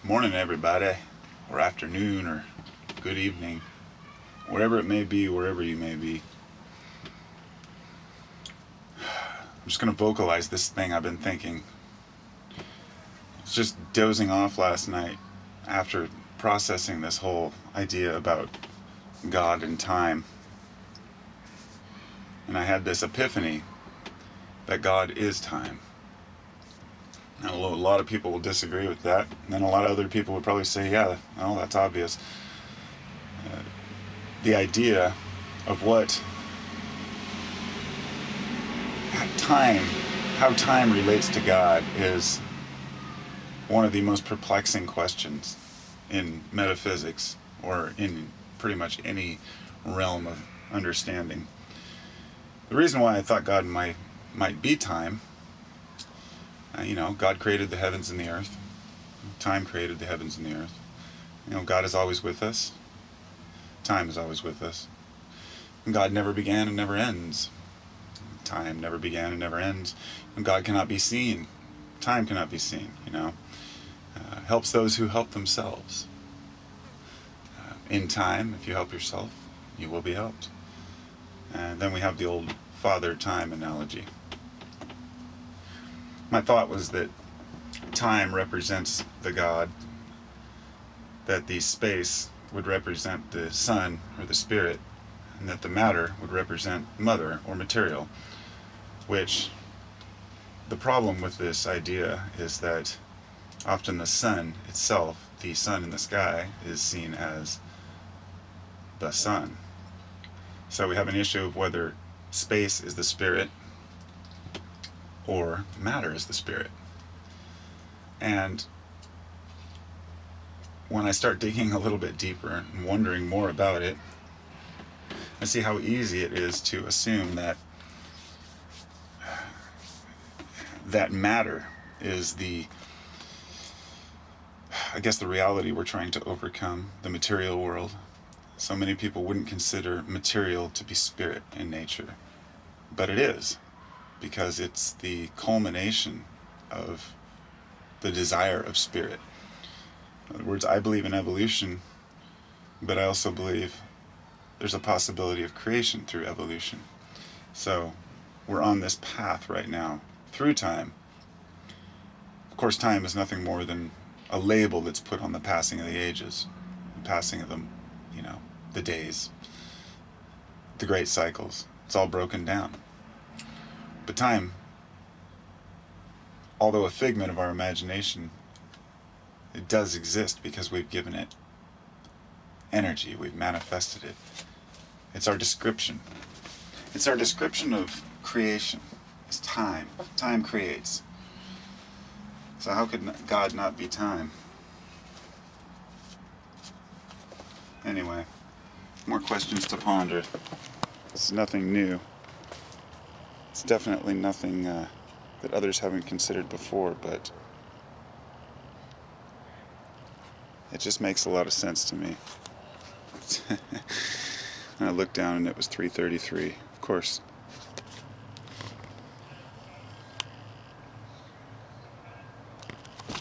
Morning, everybody, or afternoon, or good evening, wherever it may be, wherever you may be. I'm just going to vocalize this thing I've been thinking. I was just dozing off last night after processing this whole idea about God and time. And I had this epiphany that God is time. Now, a lot of people will disagree with that, and then a lot of other people would probably say, yeah, well, that's obvious. The idea of how time relates to God is one of the most perplexing questions in metaphysics, or in pretty much any realm of understanding. The reason why I thought God might be time, God created the heavens and the earth. Time created the heavens and the earth. God is always with us. Time is always with us. And God never began and never ends. Time never began and never ends. And God cannot be seen. Time cannot be seen, helps those who help themselves. In time, if you help yourself, you will be helped. And then we have the old father time analogy. My thought was that time represents the God, that the space would represent the sun or the spirit, and that the matter would represent mother or material, which the problem with this idea is that often the sun itself, the sun in the sky, is seen as the sun. So we have an issue of whether space is the spirit or matter is the spirit. And when I start digging a little bit deeper and wondering more about it, I see how easy it is to assume that matter is the reality we're trying to overcome, the material world. So many people wouldn't consider material to be spirit in nature, but it is, because it's the culmination of the desire of spirit. In other words, I believe in evolution, but I also believe there's a possibility of creation through evolution. So we're on this path right now through time. Of course, time is nothing more than a label that's put on the passing of the ages, the passing of them, the days, the great cycles. It's all broken down. But time, although a figment of our imagination, it does exist because we've given it energy, we've manifested it. It's our description. It's our description of creation. It's time. Time creates. So how could God not be time? Anyway, more questions to ponder. It's nothing new. It's definitely nothing that others haven't considered before, but it just makes a lot of sense to me. And I looked down and it was 3:33. Of course,